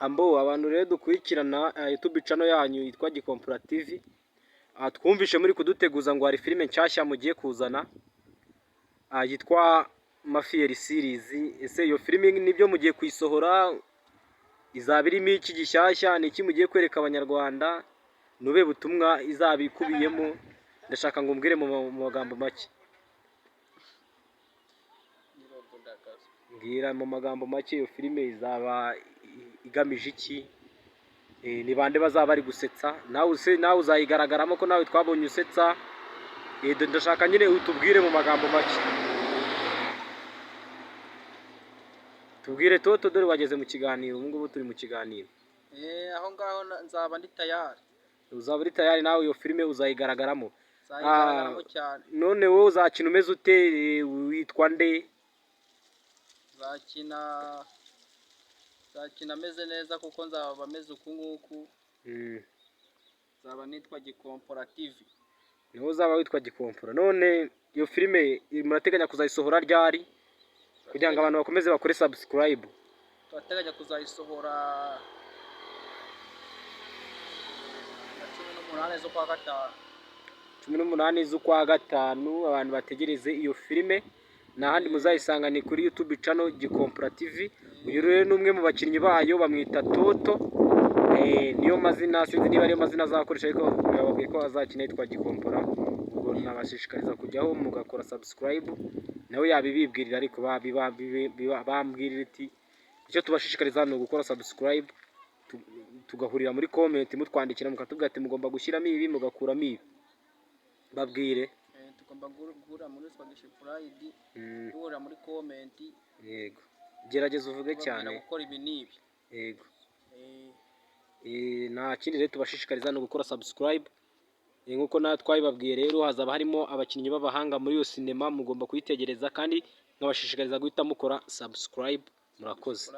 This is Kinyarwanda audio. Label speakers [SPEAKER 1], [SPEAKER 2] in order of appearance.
[SPEAKER 1] Ambo abantu rero dukurikirana YouTube channel yanyu yitwa Gikompora TV. Twumvishe muri kuduteguza ngo hari filime nshyashya mugiye kuzana yitwa Mafiyeri series. Ese iyo filime nibyo mugiye kuyisohora? Izaba irimo iki gishyashya? Ni iki mugiye kwereka abanyarwanda? Nube butumwa izaba ikubiyemo? Ndashaka ngo mbwire mu magambo make. Mbwira mu magambo make iyo filime izaba igamije iki? Ni bande bazaba bari gusetsa? Nawe uzayigaragaramo ko nawe twabonye usetsa. Ndashaka nyine utubwire mu magambo make. Tubwire Toto, dore wageze mu kiganiro, ubu ngubu turi mu kiganiro.
[SPEAKER 2] Aho ngaho nzaba ndi tayari.
[SPEAKER 1] Uzaba uri tayari nawe iyo filime uzayigaragaramo?
[SPEAKER 2] Uzayigaragaramo cyane.
[SPEAKER 1] None wowe uzakina umeze ute? Witwa nde?
[SPEAKER 2] Nzakina ameze neza kuko nzaba ameze uku nguku. Nzaba nitwa Gikompora TV.
[SPEAKER 1] Niho uzaba witwa Gikompora. None iyo filime murateganya kuzayisohora ryari kugira ngo abantu bakomeze bakore subscribe?
[SPEAKER 2] Turateganya kuzayisohora 18 z'ukwa gatanu.
[SPEAKER 1] 18 z'ukwa gatanu, abantu bategereze iyo filime. N'ahandi muzayisanga ni kuri YouTube channel Gikompora TV. Uyu rero ni umwe mu bakinnyi bayo, bamwita Toto. Niyo mazina, sinzi niba ariyo mazina azakoresha, ariko yababwiye ko azakina yitwa Gikompora. Ubwo nabashishikariza kujyaho mugakora subscribe. Nawe yabibibwirira, ariko bambwirira iti icyo tubashishikariza ni ugukora subscribe, tugahurira muri comment mutwandikira mukatubwira ati mugomba gushyiramo ibi mugakuramo ibi. Babwire
[SPEAKER 2] tugomba guhura muri Subscribe, duhura muri comment.
[SPEAKER 1] Yego, gerageza uvuge cyane
[SPEAKER 2] gukora ibi nibi.
[SPEAKER 1] Yego. Nta kindi rero tubashishikariza no gukora subscribe. Nkuko twabibabwiye rero, hazaba harimo abakinnyi b'abahanga muri iyo sinema, mugomba kuyitegereza kandi nkabashishikariza guhita mukora subscribe. Murakoze.